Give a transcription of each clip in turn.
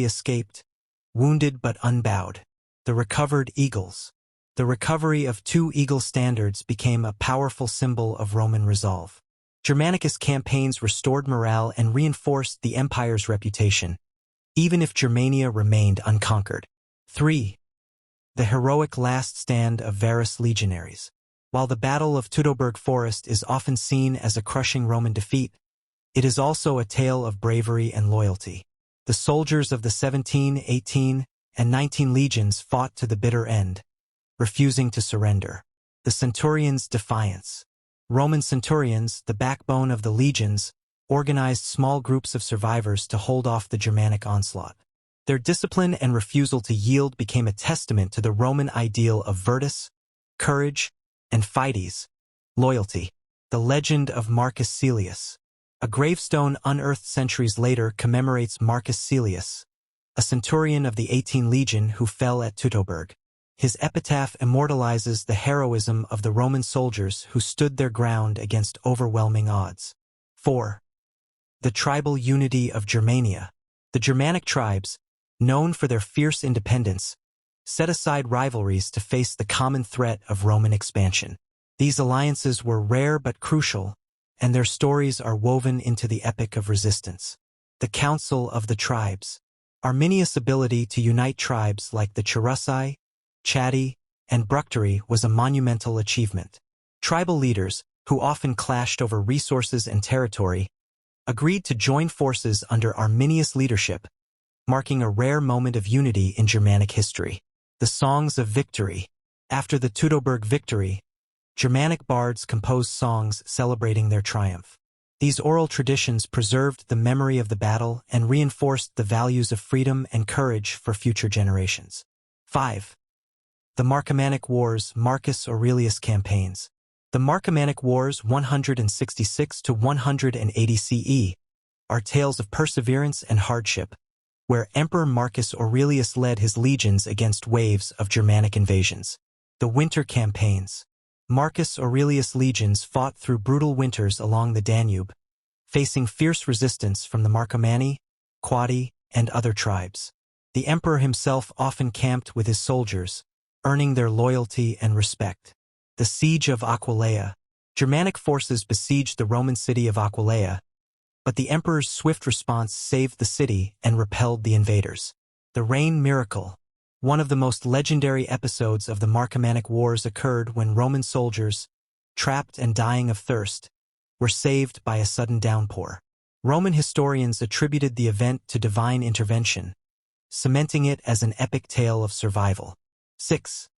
escaped, wounded but unbowed. The recovered eagles. The recovery of 2 eagle standards became a powerful symbol of Roman resolve. Germanicus campaigns restored morale and reinforced the empire's reputation, even if Germania remained unconquered. 3. The heroic last stand of Varus legionaries. While the Battle of Teutoburg Forest is often seen as a crushing Roman defeat, it is also a tale of bravery and loyalty. The soldiers of the 17, 18, and 19 legions fought to the bitter end, refusing to surrender. The centurions' defiance. Roman centurions, the backbone of the legions, organized small groups of survivors to hold off the Germanic onslaught. Their discipline and refusal to yield became a testament to the Roman ideal of virtus, courage, and fides, loyalty. The legend of Marcus Caelius. A gravestone unearthed centuries later commemorates Marcus Caelius, a centurion of the 18 Legion who fell at Teutoburg. His epitaph immortalizes the heroism of the Roman soldiers who stood their ground against overwhelming odds. 4. The tribal unity of Germania. The Germanic tribes, known for their fierce independence, set aside rivalries to face the common threat of Roman expansion. These alliances were rare but crucial, and their stories are woven into the epic of resistance. The Council of the Tribes. Arminius' ability to unite tribes like the Cherusci, Chatti, and Bructeri was a monumental achievement. Tribal leaders, who often clashed over resources and territory, agreed to join forces under Arminius' leadership, marking a rare moment of unity in Germanic history. The Songs of Victory. After the Teutoburg victory, Germanic bards composed songs celebrating their triumph. These oral traditions preserved the memory of the battle and reinforced the values of freedom and courage for future generations. 5. The Marcomannic Wars, Marcus Aurelius campaigns. The Marcomannic Wars 166 to 180 CE are tales of perseverance and hardship, where Emperor Marcus Aurelius led his legions against waves of Germanic invasions. The Winter Campaigns. Marcus Aurelius' legions fought through brutal winters along the Danube, facing fierce resistance from the Marcomanni, Quadi, and other tribes. The emperor himself often camped with his soldiers, earning their loyalty and respect. The Siege of Aquileia. Germanic forces besieged the Roman city of Aquileia, but the emperor's swift response saved the city and repelled the invaders. The Rain Miracle. One of the most legendary episodes of the Marcomannic Wars occurred when Roman soldiers, trapped and dying of thirst, were saved by a sudden downpour. Roman historians attributed the event to divine intervention, cementing it as an epic tale of survival. 6.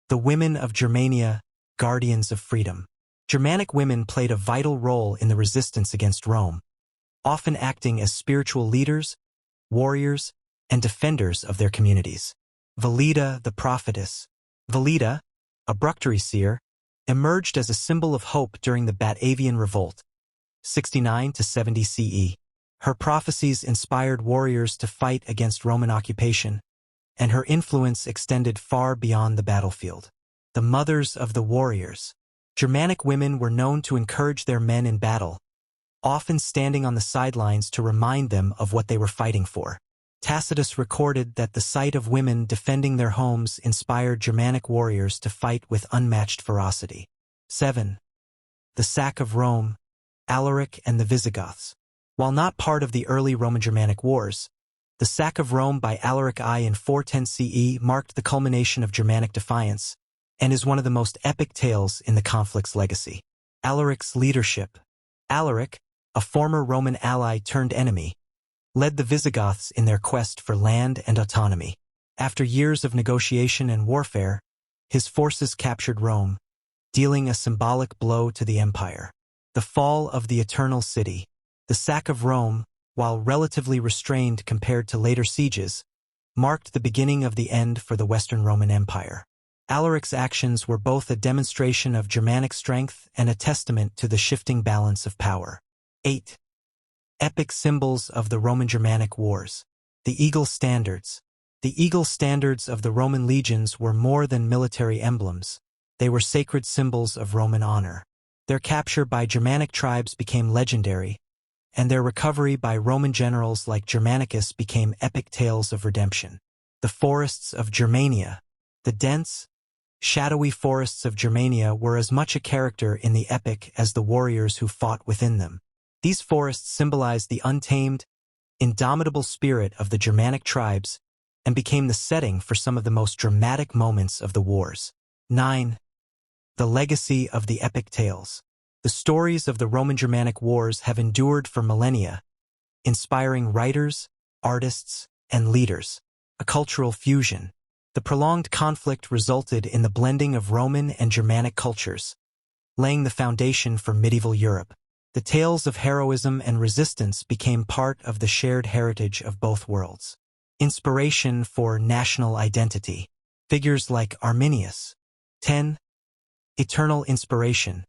The Women of Germania, Guardians of Freedom. Germanic women played a vital role in the resistance against Rome, often acting as spiritual leaders, warriors, and defenders of their communities. Velida, the prophetess. Velida, a Bructeri seer, emerged as a symbol of hope during the Batavian Revolt, 69 to 70 CE. Her prophecies inspired warriors to fight against Roman occupation, and her influence extended far beyond the battlefield. The Mothers of the Warriors. Germanic women were known to encourage their men in battle, often standing on the sidelines to remind them of what they were fighting for. Tacitus recorded that the sight of women defending their homes inspired Germanic warriors to fight with unmatched ferocity. 7. The Sack of Rome, Alaric and the Visigoths. While not part of the early Roman-Germanic Wars, the sack of Rome by Alaric I in 410 CE marked the culmination of Germanic defiance and is one of the most epic tales in the conflict's legacy. Alaric's leadership. Alaric, a former Roman ally turned enemy, led the Visigoths in their quest for land and autonomy. After years of negotiation and warfare, his forces captured Rome, dealing a symbolic blow to the empire. The Fall of the Eternal City. The sack of Rome, while relatively restrained compared to later sieges, marked the beginning of the end for the Western Roman Empire. Alaric's actions were both a demonstration of Germanic strength and a testament to the shifting balance of power. 8. Epic symbols of the Roman-Germanic Wars. The Eagle Standards. The eagle standards of the Roman legions were more than military emblems. They were sacred symbols of Roman honor. Their capture by Germanic tribes became legendary, and their recovery by Roman generals like Germanicus became epic tales of redemption. The forests of Germania. The dense, shadowy forests of Germania were as much a character in the epic as the warriors who fought within them. These forests symbolized the untamed, indomitable spirit of the Germanic tribes and became the setting for some of the most dramatic moments of the wars. 9. The legacy of the epic tales. The stories of the Roman-Germanic wars have endured for millennia, inspiring writers, artists, and leaders. A cultural fusion. The prolonged conflict resulted in the blending of Roman and Germanic cultures, laying the foundation for medieval Europe. The tales of heroism and resistance became part of the shared heritage of both worlds. Inspiration for national identity. Figures like Arminius. 10. Eternal inspiration.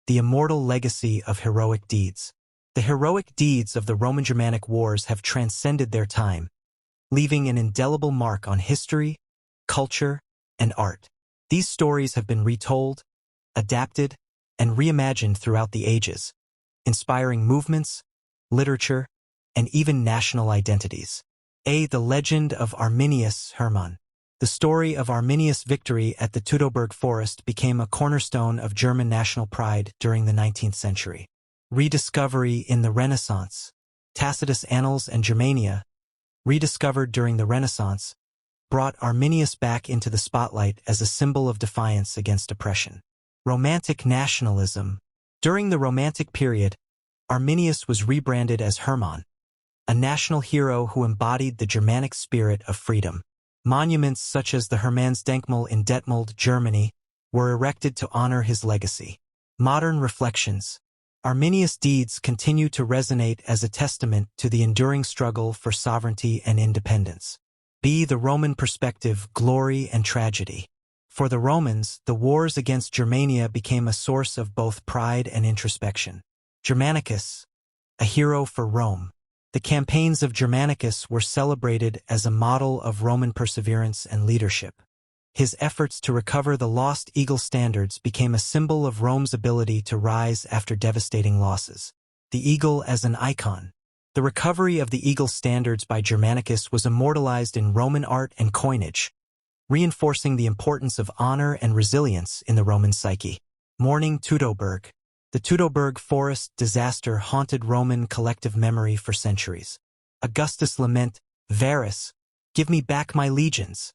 The immortal legacy of heroic deeds. The heroic deeds of the Roman-Germanic wars have transcended their time, leaving an indelible mark on history, culture, and art. These stories have been retold, adapted, and reimagined throughout the ages, inspiring movements, literature, and even national identities. The legend of Arminius Hermann. The story of Arminius' victory at the Teutoburg Forest became a cornerstone of German national pride during the 19th century. Rediscovery in the Renaissance. Tacitus' Annals and Germania, rediscovered during the Renaissance, brought Arminius back into the spotlight as a symbol of defiance against oppression. Romantic nationalism. During the Romantic period, Arminius was rebranded as Hermann, a national hero who embodied the Germanic spirit of freedom. Monuments such as the Hermannsdenkmal in Detmold, Germany, were erected to honor his legacy. Modern reflections. Arminius' deeds continue to resonate as a testament to the enduring struggle for sovereignty and independence. The Roman perspective, glory and tragedy. For the Romans, the wars against Germania became a source of both pride and introspection. Germanicus, a hero for Rome. The campaigns of Germanicus were celebrated as a model of Roman perseverance and leadership. His efforts to recover the lost eagle standards became a symbol of Rome's ability to rise after devastating losses. The eagle as an icon. The recovery of the eagle standards by Germanicus was immortalized in Roman art and coinage, reinforcing the importance of honor and resilience in the Roman psyche. Mourning Teutoburg. The Teutoburg Forest disaster haunted Roman collective memory for centuries. Augustus' lament, Varus, give me back my legions,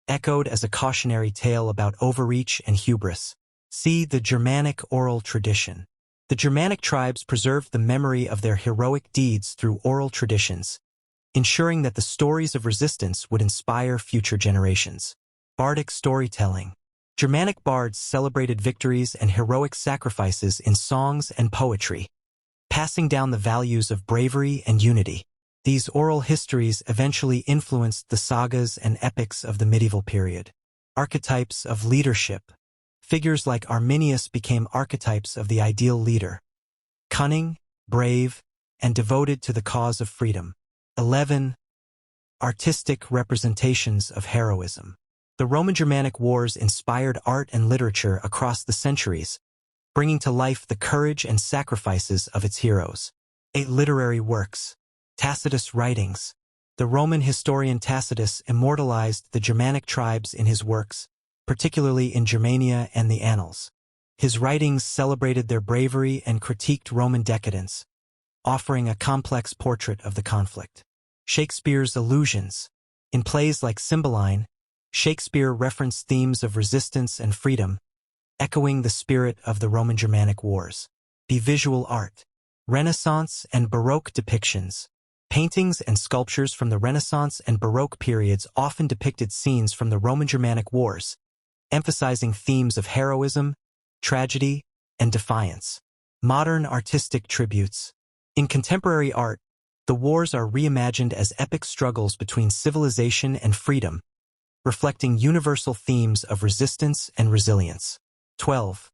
echoed as a cautionary tale about overreach and hubris. See the Germanic oral tradition. The Germanic tribes preserved the memory of their heroic deeds through oral traditions, ensuring that the stories of resistance would inspire future generations. Bardic storytelling. Germanic bards celebrated victories and heroic sacrifices in songs and poetry, passing down the values of bravery and unity. These oral histories eventually influenced the sagas and epics of the medieval period. Archetypes of leadership. Figures like Arminius became archetypes of the ideal leader. Cunning, brave, and devoted to the cause of freedom. 11. Artistic representations of heroism. The Roman-Germanic wars inspired art and literature across the centuries, bringing to life the courage and sacrifices of its heroes. 8. Literary works. Tacitus' writings. The Roman historian Tacitus immortalized the Germanic tribes in his works, particularly in Germania and the Annals. His writings celebrated their bravery and critiqued Roman decadence, offering a complex portrait of the conflict. Shakespeare's allusions. In plays like Cymbeline, Shakespeare referenced themes of resistance and freedom, echoing the spirit of the Roman-Germanic wars. Visual art. Renaissance and Baroque depictions. Paintings and sculptures from the Renaissance and Baroque periods often depicted scenes from the Roman-Germanic wars, emphasizing themes of heroism, tragedy, and defiance. Modern artistic tributes. In contemporary art, the wars are reimagined as epic struggles between civilization and freedom, reflecting universal themes of resistance and resilience. 12.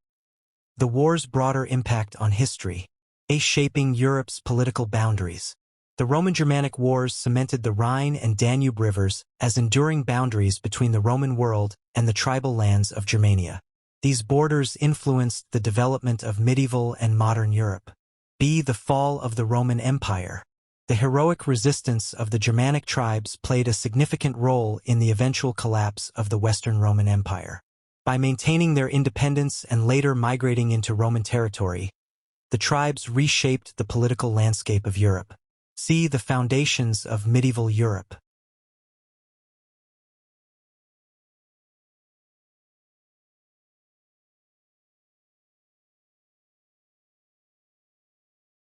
The war's broader impact on history. Shaping Europe's political boundaries. The Roman-Germanic wars cemented the Rhine and Danube rivers as enduring boundaries between the Roman world and the tribal lands of Germania. These borders influenced the development of medieval and modern Europe. B. The fall of the Roman Empire. The heroic resistance of the Germanic tribes played a significant role in the eventual collapse of the Western Roman Empire. By maintaining their independence and later migrating into Roman territory, the tribes reshaped the political landscape of Europe. See the foundations of medieval Europe.